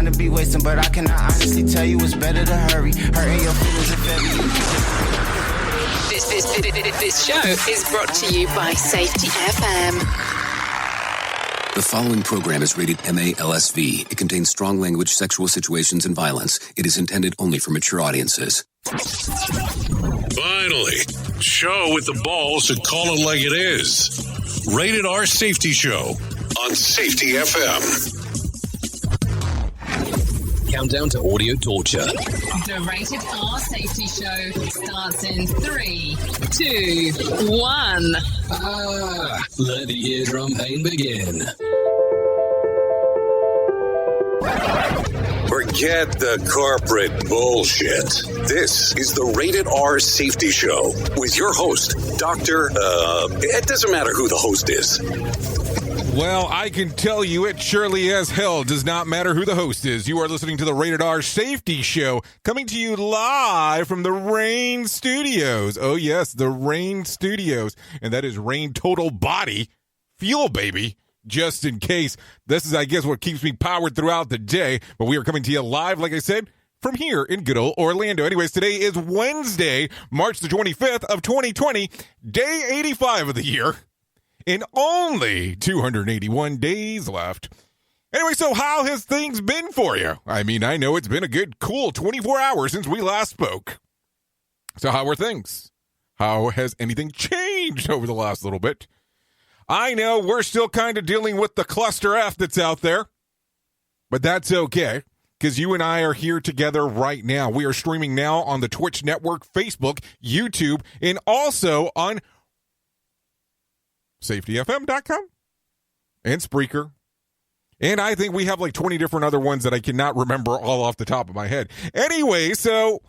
time to be wasting, but I cannot honestly tell you it's better to hurry. Hurting your feelings if ever you... This show is brought to you by Safety FM. The following program is rated MA-LSV. It contains strong language, sexual situations, and violence. It is intended only for mature audiences. Finally, show with the balls to call it like it is. Rated R Safety Show on Safety FM. Countdown to audio torture. The Rated R Safety Show starts in 3, 2, 1. Let the eardrum pain begin. Forget the corporate bullshit. This is the Rated R Safety Show with your host, it doesn't matter who the host is. Well, I can tell you it surely as hell does not matter who the host is. You are listening to the Rated R Safety Show, coming to you live from the Rain Studios. Oh, yes, the Rain Studios. And that is Rain Total Body Fuel, baby. Just in case. This is, I guess, what keeps me powered throughout the day. But we are coming to you live, like I said, from here in good old Orlando. Anyways, today is Wednesday, March the 25th of 2020, day 85 of the year. And only 281 days left. Anyway, so how has things been for you? I mean, I know it's been a good, cool 24 hours since we last spoke. So how are things? How has anything changed over the last little bit? I know we're still kind of dealing with the cluster F that's out there. But that's okay, because you and I are here together right now. We are streaming now on the Twitch network, Facebook, YouTube, and also on safetyfm.com and Spreaker. And I think we have like 20 different other ones that I cannot remember all off the top of my head. Anyway, so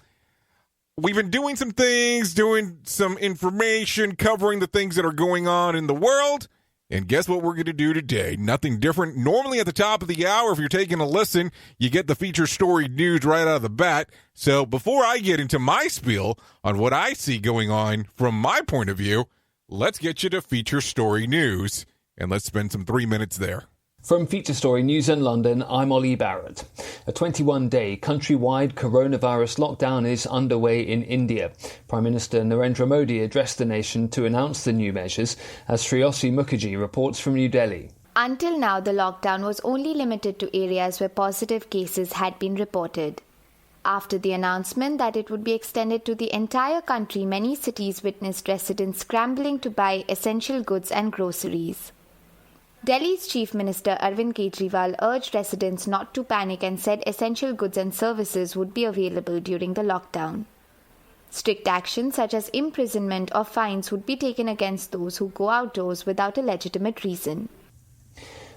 we've been doing some things, doing some information, covering the things that are going on in the world. And guess what we're going to do today? Nothing different. Normally at the top of the hour, if you're taking a listen, you get the feature story news right out of the bat. So before I get into my spiel on what I see going on from my point of view, let's get you to feature story news, and let's spend some 3 minutes there. From Feature Story News in London, I'm Ollie Barrett. A 21-day countrywide coronavirus lockdown is underway in India. Prime Minister Narendra Modi addressed the nation to announce the new measures, as Shreyosi Mukherjee reports from New Delhi. Until now, the lockdown was only limited to areas where positive cases had been reported. After the announcement that it would be extended to the entire country, many cities witnessed residents scrambling to buy essential goods and groceries. Delhi's Chief Minister Arvind Kejriwal urged residents not to panic and said essential goods and services would be available during the lockdown. Strict actions such as imprisonment or fines would be taken against those who go outdoors without a legitimate reason.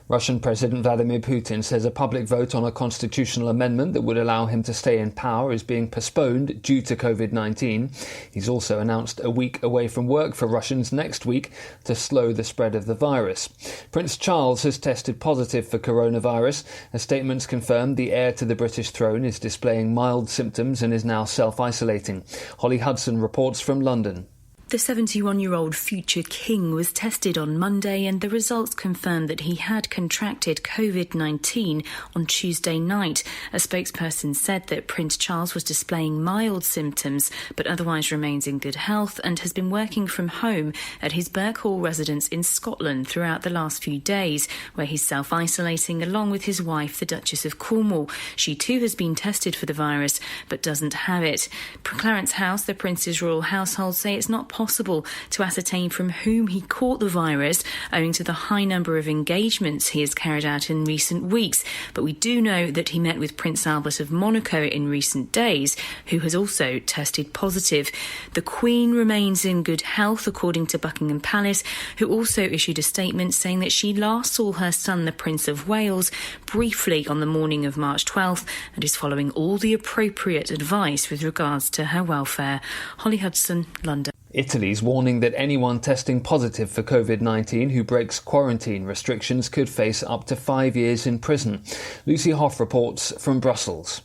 Russian President Vladimir Putin says a public vote on a constitutional amendment that would allow him to stay in power is being postponed due to COVID-19. He's also announced a week away from work for Russians next week to slow the spread of the virus. Prince Charles has tested positive for coronavirus. As statements confirm, the heir to the British throne is displaying mild symptoms and is now self-isolating. Holly Hudson reports from London. The 71-year-old future king was tested on Monday and the results confirmed that he had contracted COVID-19 on Tuesday night. A spokesperson said that Prince Charles was displaying mild symptoms but otherwise remains in good health and has been working from home at his Birkhall residence in Scotland throughout the last few days, where he's self-isolating along with his wife, the Duchess of Cornwall. She too has been tested for the virus but doesn't have it. Clarence House, the Prince's royal household, say it's not possible to ascertain from whom he caught the virus owing to the high number of engagements he has carried out in recent weeks. But we do know that he met with Prince Albert of Monaco in recent days, who has also tested positive. The Queen remains in good health, according to Buckingham Palace, who also issued a statement saying that she last saw her son, the Prince of Wales, briefly on the morning of March 12th and is following all the appropriate advice with regards to her welfare. Holly Hudson, London. Italy's warning that anyone testing positive for COVID-19 who breaks quarantine restrictions could face up to 5 years in prison. Lucy Hoff reports from Brussels.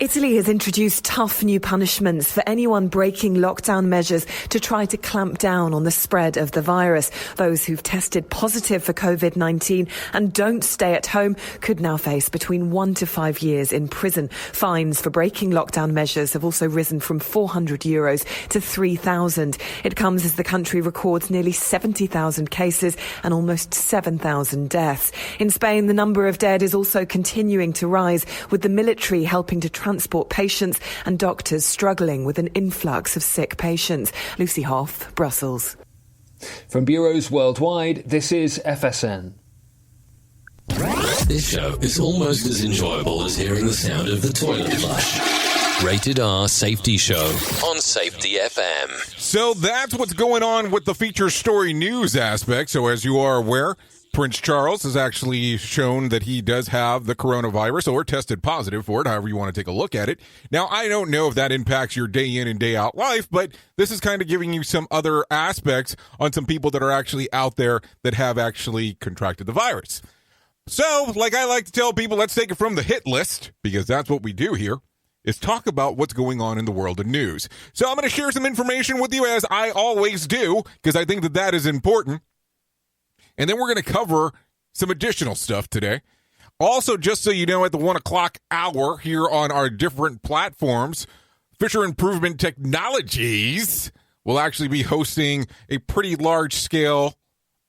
Italy has introduced tough new punishments for anyone breaking lockdown measures to try to clamp down on the spread of the virus. Those who've tested positive for COVID-19 and don't stay at home could now face between 1 to 5 years in prison. Fines for breaking lockdown measures have also risen from €400 to 3,000. It comes as the country records nearly 70,000 cases and almost 7,000 deaths. In Spain, the number of dead is also continuing to rise, with the military helping to transport patients and doctors struggling with an influx of sick patients. Lucy Hoff, Brussels. From bureaus worldwide, this is FSN. This show is almost as enjoyable as hearing the sound of the toilet flush. Rated R Safety Show on Safety FM. So that's what's going on with the feature story news aspect. So as you are aware, Prince Charles has actually shown that he does have the coronavirus or tested positive for it, however you want to take a look at it. Now, I don't know if that impacts your day in and day out life, but this is kind of giving you some other aspects on some people that are actually out there that have actually contracted the virus. So, like I like to tell people, let's take it from the hit list, because that's what we do here, is talk about what's going on in the world of news. So I'm going to share some information with you, as I always do, because I think that that is important. And then we're going to cover some additional stuff today. Also, just so you know, at the 1 o'clock hour here on our different platforms, Fisher Improvement Technologies will actually be hosting a pretty large-scale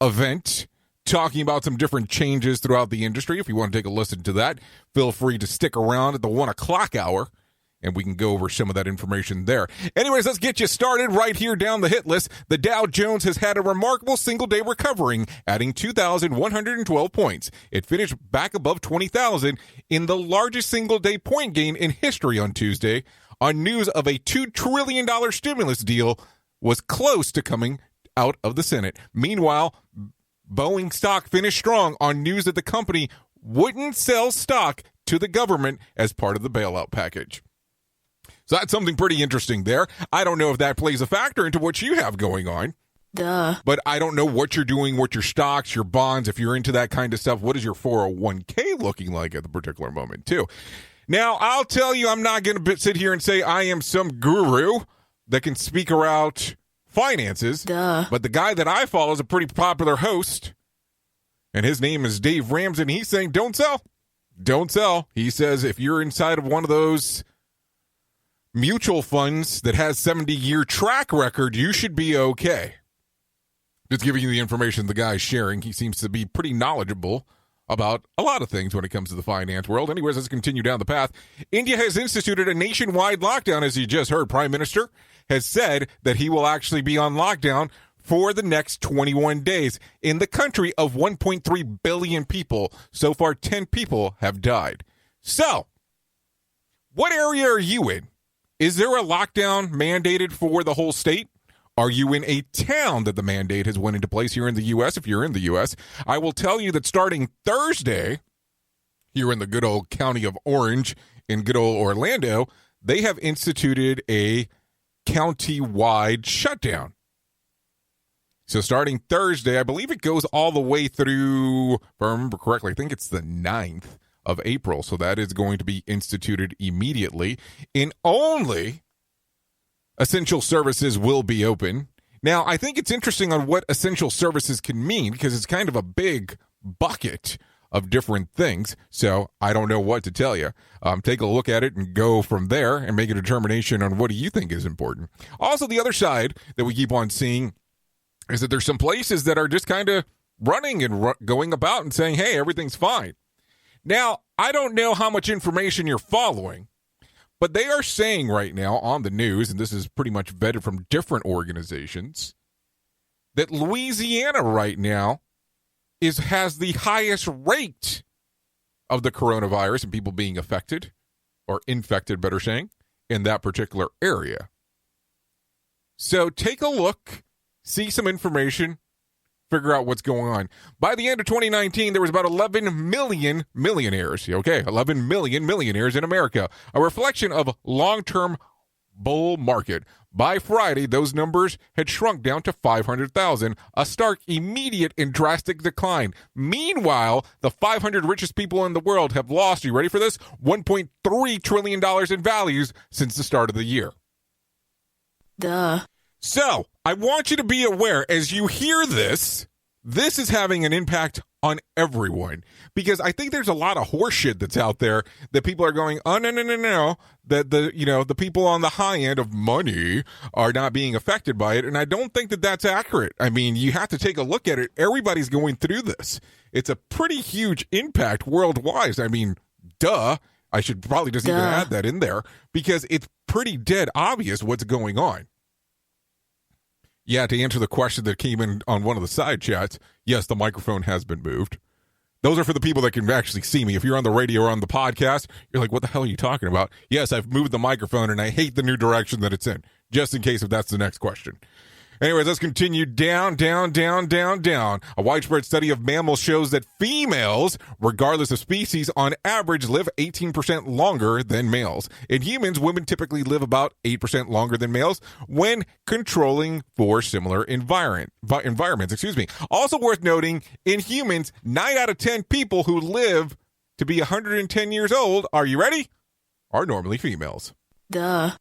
event talking about some different changes throughout the industry. If you want to take a listen to that, feel free to stick around at the 1 o'clock hour, and we can go over some of that information there. Anyways, let's get you started right here down the hit list. The Dow Jones has had a remarkable single-day recovering, adding 2,112 points. It finished back above 20,000 in the largest single-day point gain in history on Tuesday, on news of a $2 trillion stimulus deal was close to coming out of the Senate. Meanwhile, Boeing stock finished strong on news that the company wouldn't sell stock to the government as part of the bailout package. So that's something pretty interesting there. I don't know if that plays a factor into what you have going on. Duh. But I don't know what you're doing, what your stocks, your bonds, if you're into that kind of stuff. What is your 401k looking like at the particular moment, too? Now, I'll tell you, I'm not going to sit here and say I am some guru that can speak around finances. Duh. But the guy that I follow is a pretty popular host, and his name is Dave Ramsey, and he's saying, don't sell. Don't sell. He says if you're inside of one of those mutual funds that has 70-year track record, you should be okay. Just giving you the information the guy's sharing. He seems to be pretty knowledgeable about a lot of things when it comes to the finance world. Anyways, let's continue down the path. India has instituted a nationwide lockdown, as you just heard. Prime Minister has said that he will actually be on lockdown for the next 21 days in the country of 1.3 billion people. So far, 10 people have died. So, what area are you in? Is there a lockdown mandated for the whole state? Are you in a town that the mandate has went into place here in the U.S.? If you're in the U.S., I will tell you that starting Thursday, here in the good old county of Orange, in good old Orlando, they have instituted a county-wide shutdown. So starting Thursday, I believe it goes all the way through, if I remember correctly, I think it's the 9th of April. So that is going to be instituted immediately. And only essential services will be open. Now, I think it's interesting on what essential services can mean, because it's kind of a big bucket of different things. So I don't know what to tell you. Take a look at it and go from there and make a determination on what do you think is important. Also, the other side that we keep on seeing is that there's some places that are just kind of running and going about and saying, hey, everything's fine. Now, I don't know how much information you're following, but they are saying right now on the news, and this is pretty much vetted from different organizations, that Louisiana right now has the highest rate of the coronavirus and people being affected, or infected, better saying, in that particular area. So take a look, see some information, figure out what's going on. By the end of 2019, there was about 11 million millionaires. Okay, 11 million millionaires in America. A reflection of long-term bull market. By Friday, those numbers had shrunk down to 500,000, a stark, immediate, and drastic decline. Meanwhile, the 500 richest people in the world have lost, are you ready for this? $1.3 trillion in values since the start of the year. Duh. So, I want you to be aware, as you hear this, this is having an impact on everyone, because I think there's a lot of horseshit that's out there that people are going, oh, no, that the people on the high end of money are not being affected by it. And I don't think that that's accurate. I mean, you have to take a look at it. Everybody's going through this. It's a pretty huge impact worldwide. I mean, duh. I should probably just even add that in there, because it's pretty dead obvious what's going on. Yeah, to answer the question that came in on one of the side chats, yes, the microphone has been moved. Those are for the people that can actually see me. If you're on the radio or on the podcast, you're like, what the hell are you talking about? Yes, I've moved the microphone, and I hate the new direction that it's in, just in case if that's the next question. Anyways, let's continue down. A widespread study of mammals shows that females, regardless of species, on average live 18% longer than males. In humans, women typically live about 8% longer than males when controlling for similar environments. Also worth noting, in humans, 9 out of 10 people who live to be 110 years old, are you ready? Are normally females. Duh.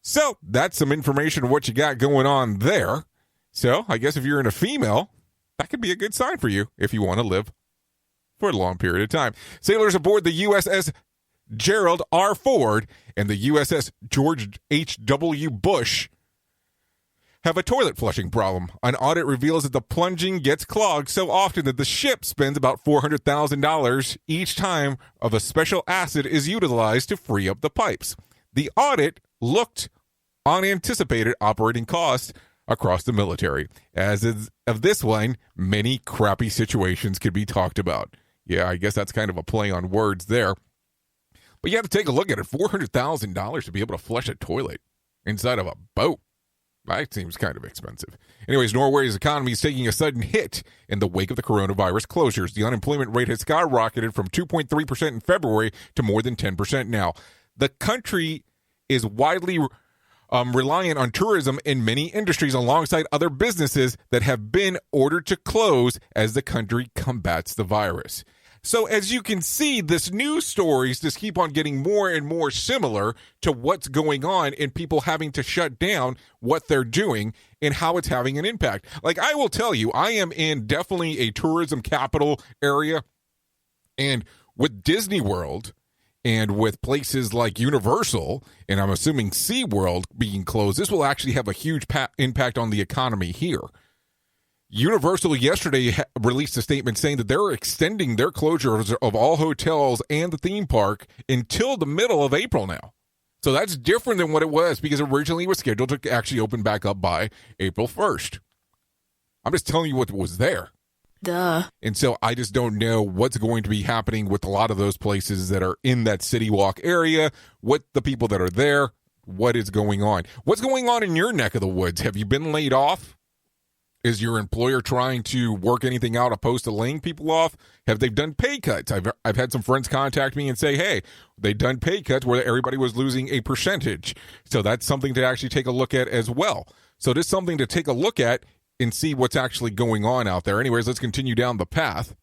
So, that's some information of what you got going on there. So, I guess if you're in a female, that could be a good sign for you if you want to live for a long period of time. Sailors aboard the USS Gerald R. Ford and the USS George H.W. Bush have a toilet flushing problem. An audit reveals that the plunging gets clogged so often that the ship spends about $400,000 each time of a special acid is utilized to free up the pipes. The audit looked unanticipated operating costs across the military. As of this one, many crappy situations could be talked about. Yeah, I guess that's kind of a play on words there. But you have to take a look at it. $400,000 to be able to flush a toilet inside of a boat. That seems kind of expensive. Anyways, Norway's economy is taking a sudden hit in the wake of the coronavirus closures. The unemployment rate has skyrocketed from 2.3% in February to more than 10% now. The country is widely reliant on tourism in many industries alongside other businesses that have been ordered to close as the country combats the virus. So as you can see, this news stories just keep on getting more and more similar to what's going on and people having to shut down what they're doing and how it's having an impact. Like, I will tell you, I am in definitely a tourism capital area, and with Disney World and with places like Universal, and I'm assuming SeaWorld being closed, this will actually have a huge impact on the economy here. Universal yesterday released a statement saying that they're extending their closures of all hotels and the theme park until the middle of April now. So that's different than what it was, because originally it was scheduled to actually open back up by April 1st. I'm just telling you what was there. Duh. And so I just don't know what's going to be happening with a lot of those places that are in that City Walk area, what the people that are there, what is going on. What's going on in your neck of the woods? Have you been laid off? Is your employer trying to work anything out opposed to laying people off? Have they done pay cuts? I've had some friends contact me and say, hey, they've done pay cuts where everybody was losing a percentage. So that's something to actually take a look at as well. So this is something to take a look at and see what's actually going on out there. Anyways, let's continue down the path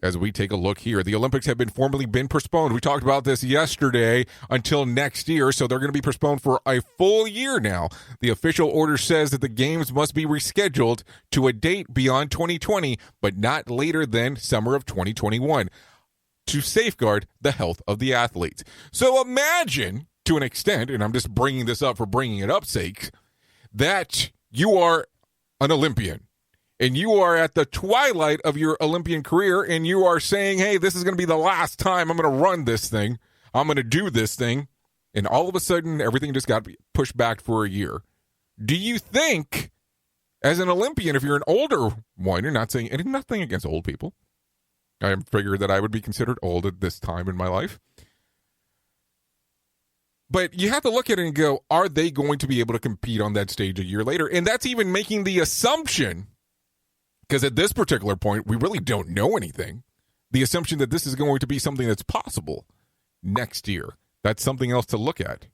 as we take a look here. The Olympics have formally been postponed. We talked about this yesterday until next year, so they're going to be postponed for a full year now. The official order says that the games must be rescheduled to a date beyond 2020, but not later than summer of 2021 to safeguard the health of the athletes. So imagine, to an extent, and I'm just bringing this up for bringing it up's sake, that you are an Olympian, and you are at the twilight of your Olympian career, and you are saying, hey, this is going to be the last time I'm going to run this thing. I'm going to do this thing. And all of a sudden, everything just got pushed back for a year. Do you think, as an Olympian, if you're an older one, you're not saying nothing against old people. I figured that I would be considered old at this time in my life. But you have to look at it and go, are they going to be able to compete on that stage a year later? And that's even making the assumption, because at this particular point, we really don't know anything. The assumption that this is going to be something that's possible next year. That's something else to look at.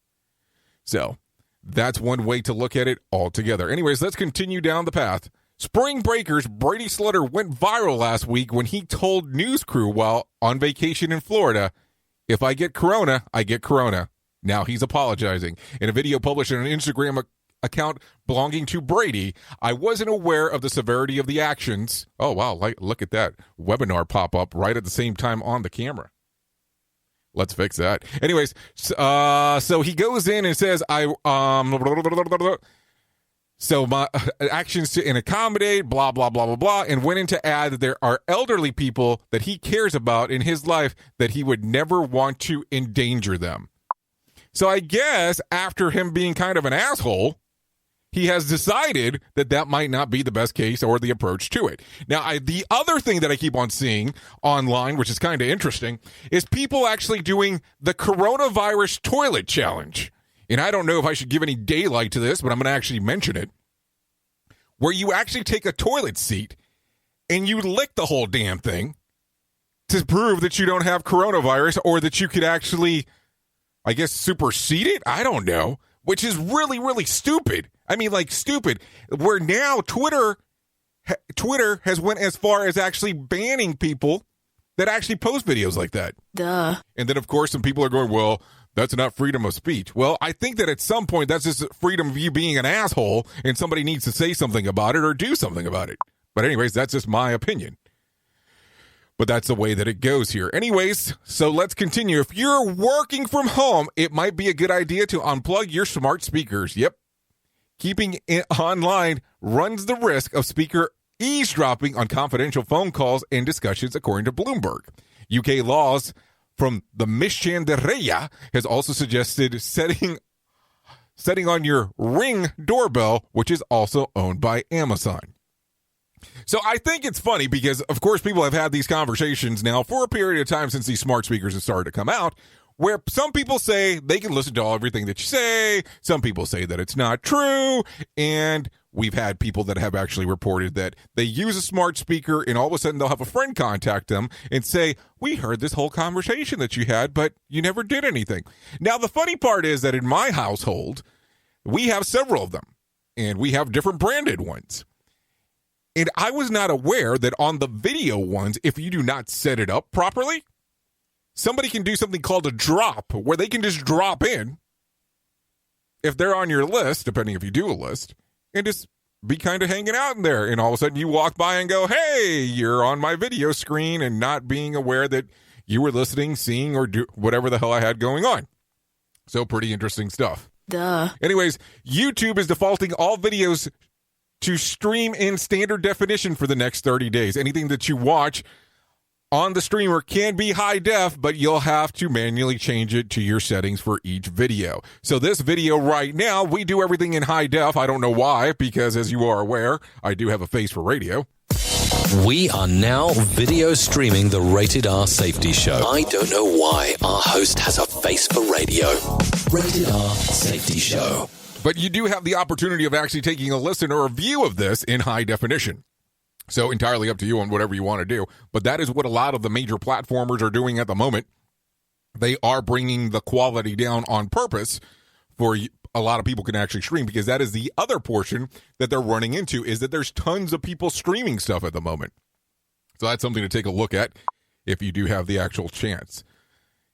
So that's one way to look at it altogether. Anyways, let's continue down the path. Spring Breakers Brady Slutter went viral last week when he told news crew while on vacation in Florida, "If I get corona, I get corona." Now he's apologizing. In a video published on an Instagram account belonging to Brady, "I wasn't aware of the severity of the actions." Oh, wow. Look at that webinar pop up right at the same time on the camera. Let's fix that. Anyways, so he goes in and says, so my actions to accommodate, blah, blah, blah, blah, blah, and went in to add that there are elderly people that he cares about in his life that he would never want to endanger them. So I guess after him being kind of an asshole, he has decided that that might not be the best case or the approach to it. Now, the other thing that I keep on seeing online, which is kind of interesting, is people actually doing the coronavirus toilet challenge. And I don't know if I should give any daylight to this, but I'm going to actually mention it. Where you actually take a toilet seat and you lick the whole damn thing to prove that you don't have coronavirus or that you could actually, I guess, supersede it? I don't know. Which is really, really stupid. I mean, like, stupid. Where now Twitter has went as far as actually banning people that actually post videos like that. Duh. And then, of course, some people are going, well, that's not freedom of speech. Well, I think that at some point, that's just freedom of you being an asshole, and somebody needs to say something about it or do something about it. But anyways, that's just my opinion. But that's the way that it goes here. Anyways, so let's continue. If you're working from home, it might be a good idea to unplug your smart speakers. Yep. Keeping it online runs the risk of speaker eavesdropping on confidential phone calls and discussions, according to Bloomberg. UK laws from the Mishandareya has also suggested setting on your Ring doorbell, which is also owned by Amazon. So I think it's funny because, of course, people have had these conversations now for a period of time since these smart speakers have started to come out, where some people say they can listen to everything that you say. Some people say that it's not true. And we've had people that have actually reported that they use a smart speaker and all of a sudden they'll have a friend contact them and say, "We heard this whole conversation that you had, but you never did anything." Now, the funny part is that in my household, we have several of them and we have different branded ones. And I was not aware that on the video ones, if you do not set it up properly, somebody can do something called a drop, where they can just drop in, if they're on your list, depending if you do a list, and just be kind of hanging out in there. And all of a sudden you walk by and go, "Hey, you're on my video screen," and not being aware that you were listening, seeing, or do whatever the hell I had going on. So pretty interesting stuff. Duh. Anyways, YouTube is defaulting all videos to stream in standard definition for the next 30 days. Anything that you watch on the streamer can be high def, but you'll have to manually change it to your settings for each video. So this video right now, we do everything in high def. I don't know why, because as you are aware, I do have a face for radio. We are now video streaming the Rated R Safety Show. I don't know why our host has a face for radio. Rated R Safety Show. But you do have the opportunity of actually taking a listen or a view of this in high definition. So entirely up to you on whatever you want to do. But that is what a lot of the major platformers are doing at the moment. They are bringing the quality down on purpose for a lot of people can actually stream, because that is the other portion that they're running into, is that there's tons of people streaming stuff at the moment. So that's something to take a look at if you do have the actual chance.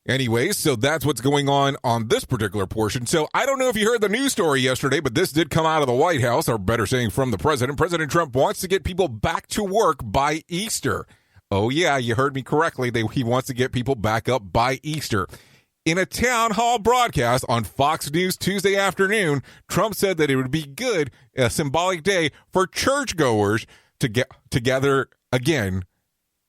Anyways, so that's what's going on this particular portion. So I don't know if you heard the news story yesterday, but this did come out of the White House, or better saying from the president. President Trump wants to get people back to work by Easter. Oh, yeah, you heard me correctly. He wants to get people back up by Easter. In a town hall broadcast on Fox News Tuesday afternoon, Trump said that it would be good, a symbolic day for churchgoers to get together again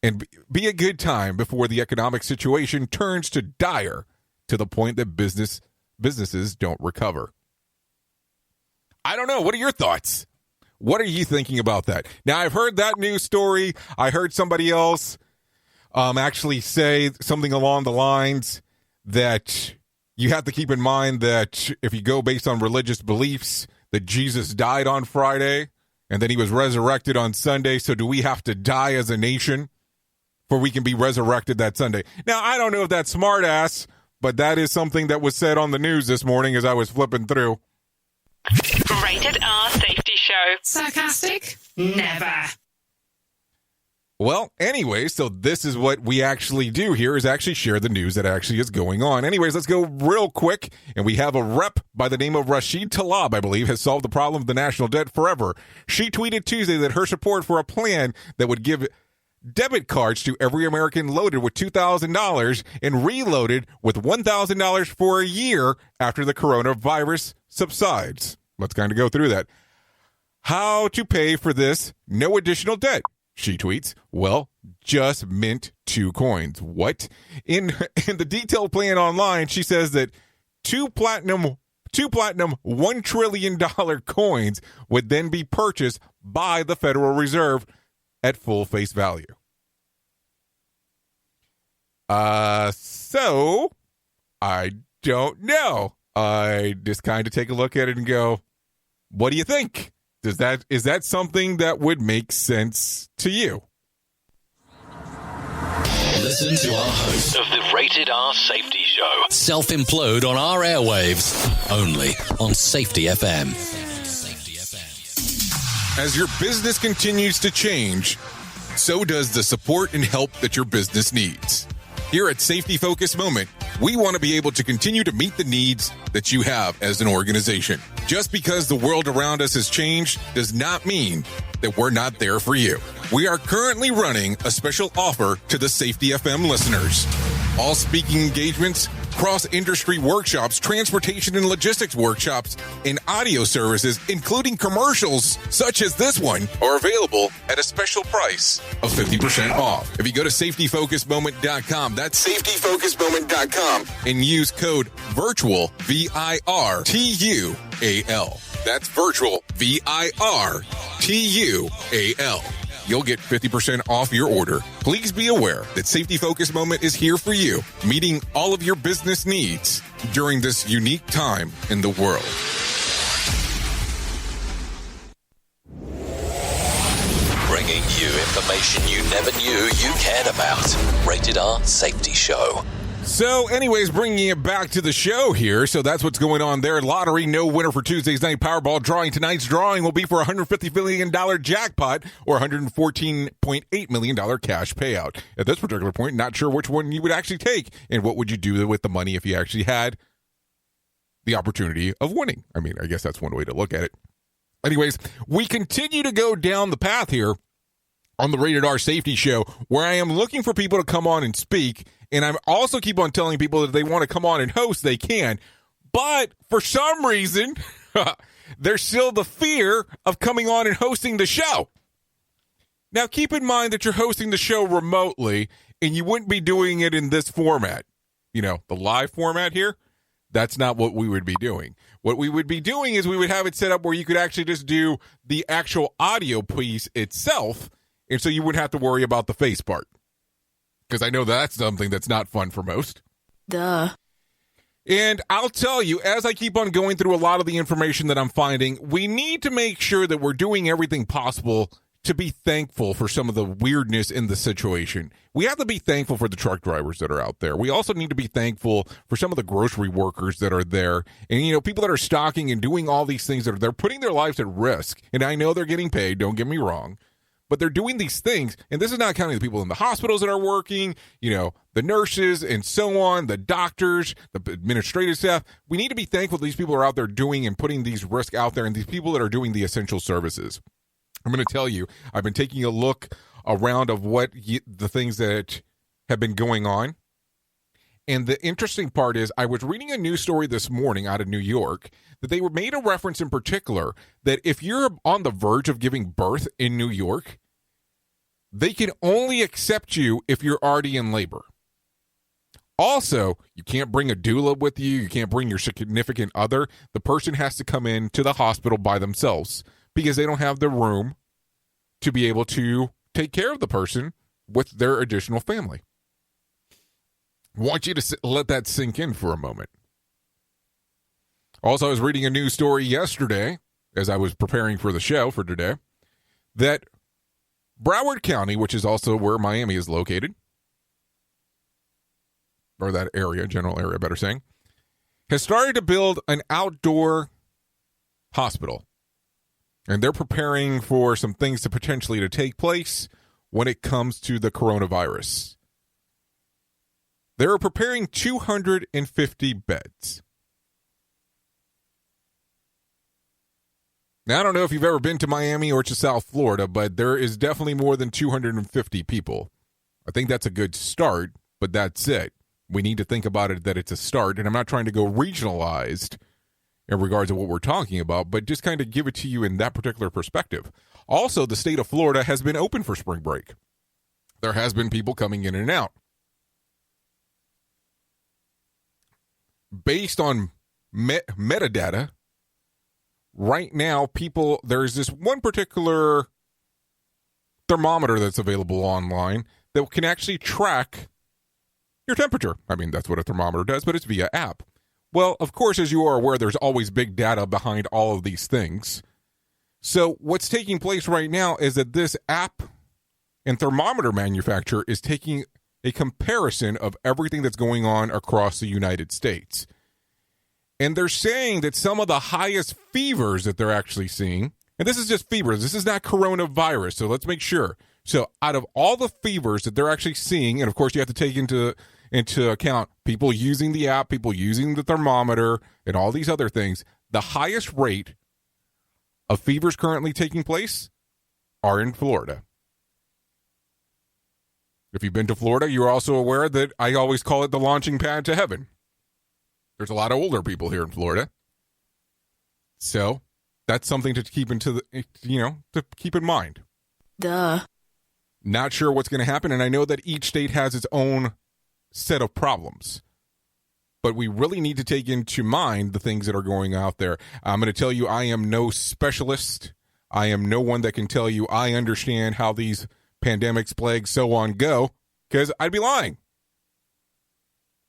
and be a good time before the economic situation turns to dire, to the point that businesses don't recover. I don't know. What are your thoughts? What are you thinking about that? Now, I've heard that news story. I heard somebody else actually say something along the lines that you have to keep in mind that if you go based on religious beliefs, that Jesus died on Friday and then he was resurrected on Sunday. So do we have to die as a nation for we can be resurrected that Sunday? Now, I don't know if that's smart ass, but that is something that was said on the news this morning as I was flipping through. Rated R Safety Show. Sarcastic? Never. Well, anyway, so this is what we actually do here, is actually share the news that actually is going on. Anyways, let's go real quick. And we have a rep by the name of Rashid Tlaib, I believe, has solved the problem of the national debt forever. She tweeted Tuesday that her support for a plan that would give debit cards to every American loaded with $2,000 and reloaded with $1,000 for a year after the coronavirus subsides. Let's kind of go through that. How to pay for this? No additional debt. She tweets, well, just mint 2 coins. What? In the detailed plan online, she says that two platinum $1 trillion coins would then be purchased by the Federal Reserve at full face value. So I don't know. I just kind of take a look at it and go, what do you think? Is that something that would make sense to you? Listen to our host of the Rated R Safety Show self-implode on our airwaves only on Safety FM. As your business continues to change, so does the support and help that your business needs. Here at Safety Focus Moment, we want to be able to continue to meet the needs that you have as an organization. Just because the world around us has changed does not mean that we're not there for you. We are currently running a special offer to the Safety FM listeners. All speaking engagements, cross-industry workshops, transportation and logistics workshops, and audio services, including commercials such as this one, are available at a special price of 50% off. If you go to safetyfocusmoment.com, that's safetyfocusmoment.com, and use code VIRTUAL, VIRTUAL. That's virtual, VIRTUAL. You'll get 50% off your order. Please be aware that Safety Focus Moment is here for you, meeting all of your business needs during this unique time in the world. Bringing you information you never knew you cared about. Rated R Safety Show. So, anyways, bringing it back to the show here. So that's what's going on there. Lottery, no winner for Tuesday's night Powerball drawing. Tonight's drawing will be for a $150 million jackpot or $114.8 million cash payout. At this particular point, not sure which one you would actually take and what would you do with the money if you actually had the opportunity of winning. I mean, I guess that's one way to look at it. Anyways, we continue to go down the path here on the Rated R Safety Show, where I am looking for people to come on and speak. And I also keep on telling people that if they want to come on and host, they can. But for some reason, there's still the fear of coming on and hosting the show. Now, keep in mind that you're hosting the show remotely, and you wouldn't be doing it in this format. You know, the live format here, that's not what we would be doing. What we would be doing is we would have it set up where you could actually just do the actual audio piece itself, and so you wouldn't have to worry about the face part. Because I know that's something that's not fun for most. Duh. And I'll tell you, as I keep on going through a lot of the information that I'm finding, we need to make sure that we're doing everything possible to be thankful for some of the weirdness in the situation. We have to be thankful for the truck drivers that are out there. We also need to be thankful for some of the grocery workers that are there. And, you know, people that are stocking and doing all these things that are they're putting their lives at risk. And I know they're getting paid, don't get me wrong. But they're doing these things, and this is not counting the people in the hospitals that are working, you know, the nurses and so on, the doctors, the administrative staff. We need to be thankful these people are out there doing and putting these risks out there, and these people that are doing the essential services. I'm going to tell you, I've been taking a look around of what the things that have been going on. And the interesting part is I was reading a news story this morning out of New York that they made a reference in particular that if you're on the verge of giving birth in New York, they can only accept you if you're already in labor. Also, you can't bring a doula with you. You can't bring your significant other. The person has to come in to the hospital by themselves because they don't have the room to be able to take care of the person with their additional family. I want you to let that sink in for a moment. Also, I was reading a news story yesterday as I was preparing for the show for today that Broward County, which is also where Miami is located, or that area, general area, better saying, has started to build an outdoor hospital. And they're preparing for some things to potentially to take place when it comes to the coronavirus. They're preparing 250 beds. Now, I don't know if you've ever been to Miami or to South Florida, but there is definitely more than 250 people. I think that's a good start, but that's it. We need to think about it that it's a start, and I'm not trying to go regionalized in regards to what we're talking about, but just kind of give it to you in that particular perspective. Also, the state of Florida has been open for spring break. There has been people coming in and out. Based on metadata, right now, there's this one particular thermometer that's available online that can actually track your temperature. I mean, that's what a thermometer does, but it's via app. Well, of course, as you are aware, there's always big data behind all of these things. So what's taking place right now is that this app and thermometer manufacturer is taking a comparison of everything that's going on across the United States. And they're saying that some of the highest fevers that they're actually seeing, and this is just fevers, this is not coronavirus, so let's make sure. So out of all the fevers that they're actually seeing, and of course you have to take into account people using the app, people using the thermometer, and all these other things, the highest rate of fevers currently taking place are in Florida. If you've been to Florida, you're also aware that I always call it the launching pad to heaven. There's a lot of older people here in Florida. So that's something to keep to keep in mind. Duh. Not sure what's going to happen, and I know that each state has its own set of problems. But we really need to take into mind the things that are going out there. I'm going to tell you I am no specialist. I am no one that can tell you I understand how these pandemics, plagues, so on go, because I'd be lying.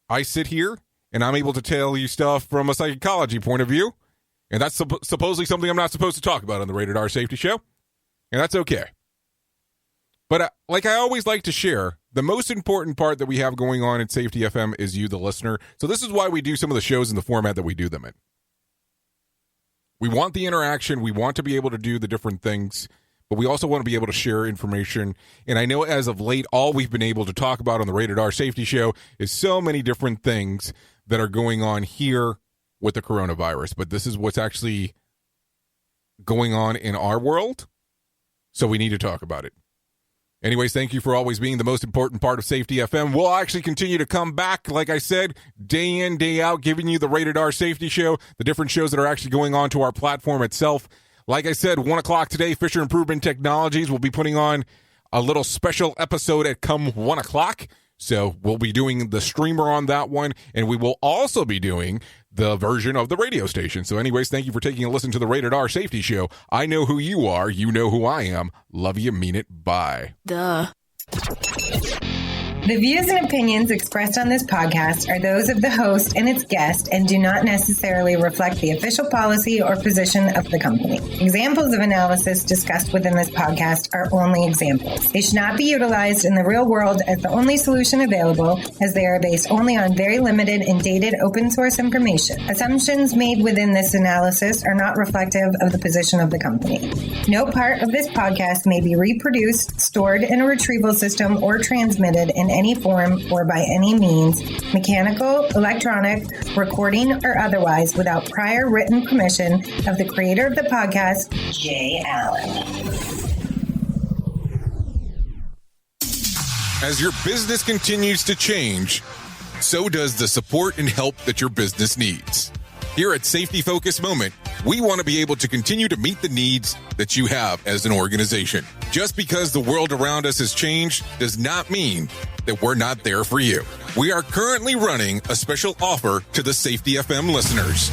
I sit here and I'm able to tell you stuff from a psychology point of view, and that's supposedly something I'm not supposed to talk about on the Rated R Safety Show, and that's okay. But like I always like to share, the most important part that we have going on at Safety FM is you, the listener. So this is why we do some of the shows in the format that we do them in. We want the interaction. We want to be able to do the different things, but we also want to be able to share information. And I know as of late, all we've been able to talk about on the Rated R Safety Show is so many different things that are going on here with the coronavirus. But this is what's actually going on in our world, so we need to talk about it. Anyways, thank you for always being the most important part of Safety FM. We'll actually continue to come back, like I said, day in, day out, giving you the Rated R Safety Show, the different shows that are actually going on to our platform itself. Like I said, 1 o'clock today, Fisher Improvement Technologies will be putting on a little special episode at come 1 o'clock. So we'll be doing the streamer on that one, and we will also be doing the version of the radio station. So anyways, thank you for taking a listen to the Rated R Safety Show. I know who you are. You know who I am. Love you. Mean it. Bye. Duh. The views and opinions expressed on this podcast are those of the host and its guest and do not necessarily reflect the official policy or position of the company. Examples of analysis discussed within this podcast are only examples. They should not be utilized in the real world as the only solution available, as they are based only on very limited and dated open source information. Assumptions made within this analysis are not reflective of the position of the company. No part of this podcast may be reproduced, stored in a retrieval system, or transmitted in any form or by any means, mechanical, electronic, recording, or otherwise, without prior written permission of the creator of the podcast, Jay Allen. As your business continues to change, so does the support and help that your business needs. Here at Safety Focus Moment, we want to be able to continue to meet the needs that you have as an organization. Just because the world around us has changed does not mean that we're not there for you. We are currently running a special offer to the Safety FM listeners.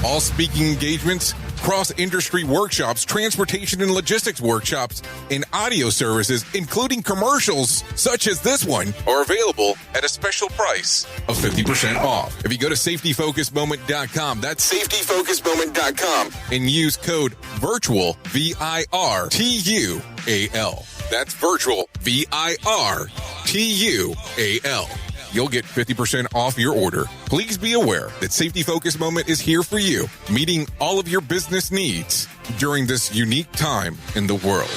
All speaking engagements, cross-industry workshops, transportation and logistics workshops, and audio services, including commercials such as this one, are available at a special price of 50% off. If you go to safetyfocusmoment.com, that's safetyfocusmoment.com, and use code VIRTUAL, VIRTUAL. That's virtual, VIRTUAL. you'll get 50% off your order. Please be aware that Safety Focus Moment is here for you, meeting all of your business needs during this unique time in the world.